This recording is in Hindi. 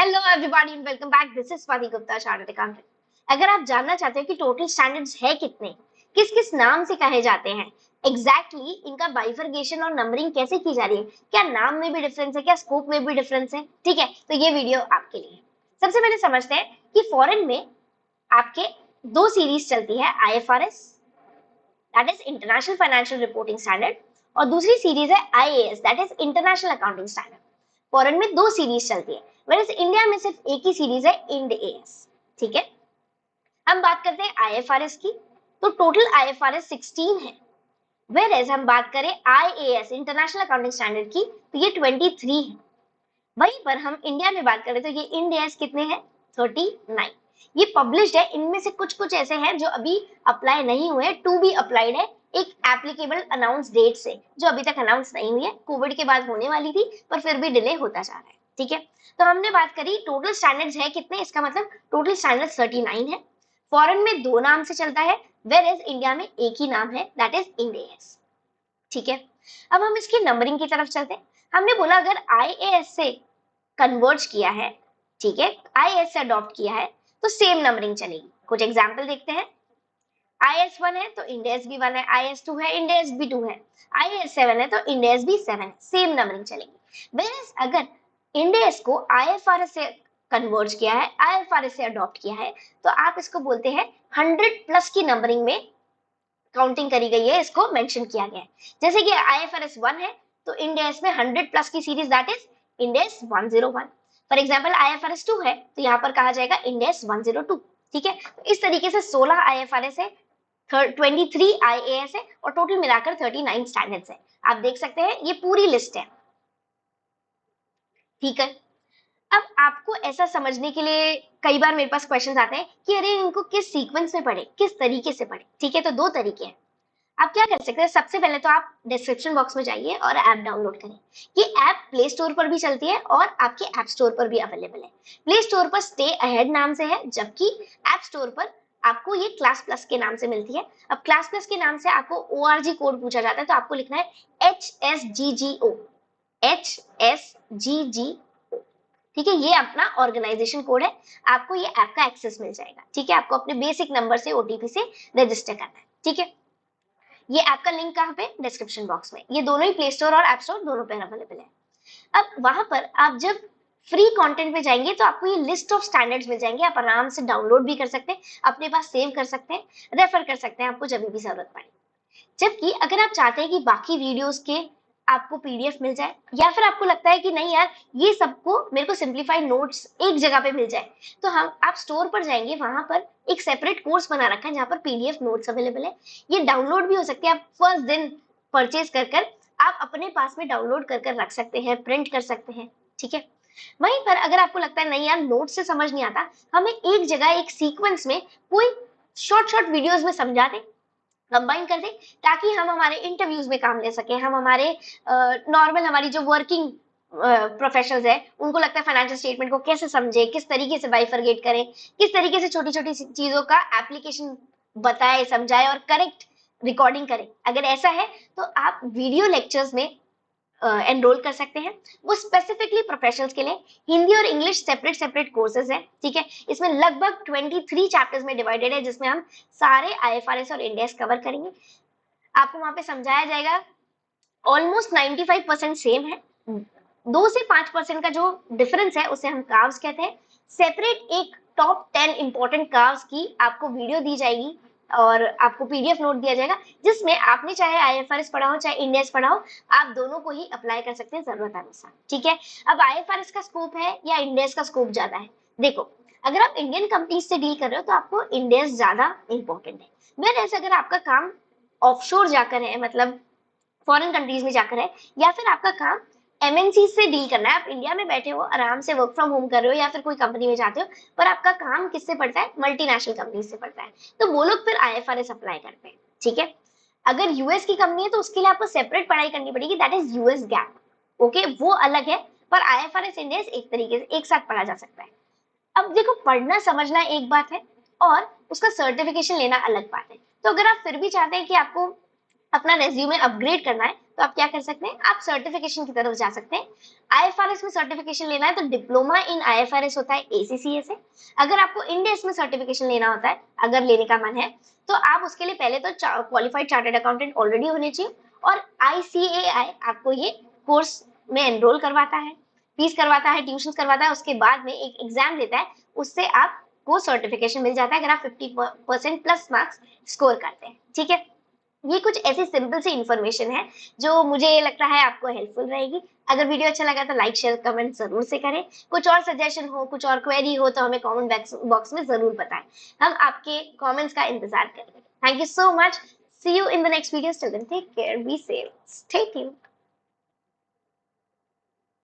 Hello everybody and welcome back. This is Swati Gupta, chartered accountant. अगर आप जानना चाहते हो कि टोटल स्टैंडर्ड्स है कितने, किस किस नाम से कहे जाते हैं, एग्जैक्टली इनका बाइफरगेशन और नंबरिंग कैसे की जा रही है, क्या नाम में भी डिफरेंस है, क्या स्कोप में भी डिफरेंस है, ठीक है, तो ये वीडियो आपके लिए। सबसे पहले समझते हैं कि फॉरेन में आपके दो सीरीज चलती है, IFRS that is international financial reporting standard, और दूसरी सीरीज है IAS that is international accounting standard. Foreign में दो सीरीज चलती है, वैसे इंडिया में सिर्फ एक ही सीरीज है, इंड AS। ठीक है, हम बात करते हैं IFRS की, तो टोटल IFRS 16 है, वेयर हम बात करें IAS इंटरनेशनल अकाउंटिंग स्टैंडर्ड की तो ये 23 है। वहीं पर हम इंडिया में बात करें तो ये इंड AS कितने हैं, 39। ये पब्लिश्ड है, इनमें से कुछ कुछ ऐसे हैं जो अभी अप्लाई नहीं हुए, टू बी अप्लाइड है एक एप्लीकेबल अनाउंस डेट से, जो अभी तक अनाउंस नहीं हुई है, कोविड के बाद होने वाली थी पर फिर भी डिले होता जा रहा है। ठीक है, तो हमने बात करी टोटल स्टैंडर्ड्स है कितने, इसका मतलब टोटल स्टैंडर्ड 39 है। फॉरेन में दो नाम से चलता है, वेयर इंडिया में एक ही नाम है दैट इज इंड AS। ठीक है, अब हम इसकी नंबरिंग की तरफ चलते हैं। हमने बोला अगर IAS से कन्वर्ज किया है, ठीक है, IAS से अडॉप्ट किया है तो सेम नंबरिंग चलेगी। कुछ एग्जांपल देखते हैं। IAS 1 है तो इंड AS भी 1 है, IAS 2 है इंड AS भी 2 है, IAS 7 है तो इंड AS भी 7 है, सेम नंबरिंग चलेगी। वेयरएज अगर इंड AS को IFRS से कन्वर्ज किया है, IFRS से अडॉप्ट किया है, तो आप इसको बोलते हैं 100 प्लस की नंबरिंग में काउंटिंग करी गई है, इसको मेंशन किया गया है। जैसे कि IFRS 1 है तो इंड AS में 100 प्लस की series that is Ind AS 101। For example IFRS 2 है तो यहाँ पर कहा जाएगा इंड AS 102। ठीक है, तो इस तरीके से 16 IFRS है, 23 IAS है और टोटल मिलाकर 39 स्टैंडर्ड्स है। आप देख सकते हैं ये पूरी लिस्ट है। ठीक है, अब आपको ऐसा समझने के लिए कई बार मेरे पास क्वेश्चंस आते हैं कि अरे इनको किस सीक्वेंस में पढ़े, किस तरीके से पढ़े। ठीक है, तो दो तरीके हैं। आप क्या कर सकते हैं, सबसे पहले तो आप डिस्क्रिप्शन बॉक्स में जाइए और ऐप डाउनलोड करें। ये ऐप प्ले स्टोर पर भी चलती है और आपके ऐप स्टोर पर भी अवेलेबल है। प्ले स्टोर पर स्टे अहेड नाम से है, जबकि ऐप स्टोर पर आपको ये क्लास प्लस के नाम से मिलती है। अब क्लास प्लस के नाम से आपको ORG कोड पूछा जाता है तो आपको लिखना है HSGGO, HSGGO। ठीक है, ये अपना ऑर्गेनाइजेशन कोड है, आपको ये ऐप का एक्सेस मिल जाएगा। ठीक है, आपको अपने बेसिक नंबर से OTP से रजिस्टर करना है। ठीक है, ये ऐप का लिंक कहाँ पे, डिस्क्रिप्शन बॉक्स में। ये दोनों ही प्ले स्टोर और ऐप स्टोर दोनों पे अवेलेबल है। अब वहां पर आप जब फ्री कंटेंट पे जाएंगे तो आपको ये लिस्ट ऑफ स्टैंडर्ड्स मिल जाएंगे, आप आराम से डाउनलोड भी कर सकते हैं, अपने पास सेव कर सकते हैं, रेफर कर सकते हैं आपको जब भी जरूरत पड़े। जबकि अगर आप चाहते हैं कि बाकी वीडियोस के आपको PDF मिल जाए, या फिर आपको लगता है कि नहीं यार ये सबको मेरे को सिंप्लीफाइड नोट्स एक जगह पे मिल जाए, तो हम आप स्टोर पर जाएंगे, वहां पर एक सेपरेट कोर्स बना रखा है जहां पर PDF नोट्स अवेलेबल है। ये डाउनलोड भी हो सकते हैं, आप फर्स्ट दिन परचेज कर आप अपने पास में डाउनलोड कर रख सकते हैं, प्रिंट कर सकते हैं। ठीक है, वहीं पर अगर आपको लगता है नहीं यार नोट्स से समझ नहीं आता, हमें एक जगह एक सीक्वेंस में कोई शॉर्ट शॉर्ट वीडियोस में समझा दें, कंबाइन कर दें, ताकि हम हमारे इंटरव्यूज में काम ले सकें, हम हमारे नॉर्मल हमारी जो वर्किंग प्रोफेशनल्स है उनको लगता है फाइनेंशियल स्टेटमेंट को कैसे समझे, किस तरीके से बाइफरगेट करें, किस तरीके से छोटी छोटी चीजों का एप्लीकेशन बताए, समझाए और करेक्ट रिकॉर्डिंग करें। अगर ऐसा है तो आप वीडियो लेक्चर्स में एनरोल कर सकते हैं। वो स्पेसिफिकली प्रोफेशनल्स के लिए हिंदी और इंग्लिश सेपरेट सेपरेट कोर्सेज हैं। ठीक है, इसमें लगभग 23 चैप्टर्स में डिवाइडेड है, जिसमें हम सारे IFRS और इंड AS कवर करेंगे। आपको वहां पे समझाया जाएगा, ऑलमोस्ट 95% सेम है, 2 से 5% का जो डिफरेंस है उसे हम काव्स कहते हैं। सेपरेट एक टॉप 10 इंपॉर्टेंट काव्स की आपको वीडियो दी जाएगी और आपको PDF नोट दिया जाएगा, जिसमें आपने चाहे IFRS पढ़ा हो चाहे इंड AS पढ़ा हो, आप दोनों को ही अप्लाई कर सकते हैं जरूरत अनुसार। ठीक है, अब IFRS का स्कोप है या इंड AS का स्कोप ज्यादा है। देखो, अगर आप इंडियन कंपनीज से डील कर रहे हो तो आपको इंड AS ज्यादा इंपॉर्टेंट है। वेयर अगर आपका काम ऑफशोर जाकर है, मतलब फॉरेन कंट्रीज में जाकर है, या फिर आपका काम MNC से डील करना है, आप इंडिया में बैठे हो आराम से वर्क फ्रॉम होम कर रहे हो, या फिर कोई कंपनी में जाते हो पर आपका काम किससे पड़ता है, मल्टीनेशनल कंपनी से पड़ता है, तो वो लोग फिर IFRS अप्लाई करते हैं। ठीक है, अगर US की कंपनी है तो उसके लिए आपको सेपरेट पढ़ाई करनी पड़ेगी, that is US GAAP। Okay, वो अलग है, पर IFRS इंड AS एक तरीके से एक साथ पढ़ा जा सकता है। अब देखो, पढ़ना समझना एक बात है और उसका सर्टिफिकेशन लेना अलग बात है। तो अगर आप फिर भी चाहते हैं कि आपको अपना रेज्यूमे अपग्रेड करना है, तो आप क्या कर सकते हैं, आप सर्टिफिकेशन की तरफ जा सकते हैं। आईएफआरएस में सर्टिफिकेशन लेना है तो डिप्लोमा इन आईएफआरएस होता है एसीसीए से। अगर आपको इंडेस में सर्टिफिकेशन लेना होता है, अगर लेने का मन है, तो आप उसके लिए पहले तो क्वालिफाइड चार्टर्ड अकाउंटेंट ऑलरेडी होने चाहिए, और आईसीएआई आपको ये कोर्स में एनरोल करवाता है, फीस करवाता है, ट्यूशन करवाता है, उसके बाद में एक एग्जाम लेता है, उससे आपको सर्टिफिकेशन मिल जाता है अगर आप 50% प्लस मार्क्स स्कोर करते हैं। ठीक है, ये कुछ ऐसी सिंपल सी इन्फॉर्मेशन है जो मुझे लगता है आपको हेल्पफुल रहेगी। अगर वीडियो अच्छा लगा तो लाइक शेयर कमेंट जरूर से करें। कुछ और सजेशन हो, कुछ और क्वेरी हो तो हमें कमेंट बॉक्स में जरूर बताएं, हम आपके कमेंट्स का इंतजार करेंगे। Thank you so much, see you in the next video, till then take care, be safe, stay tuned.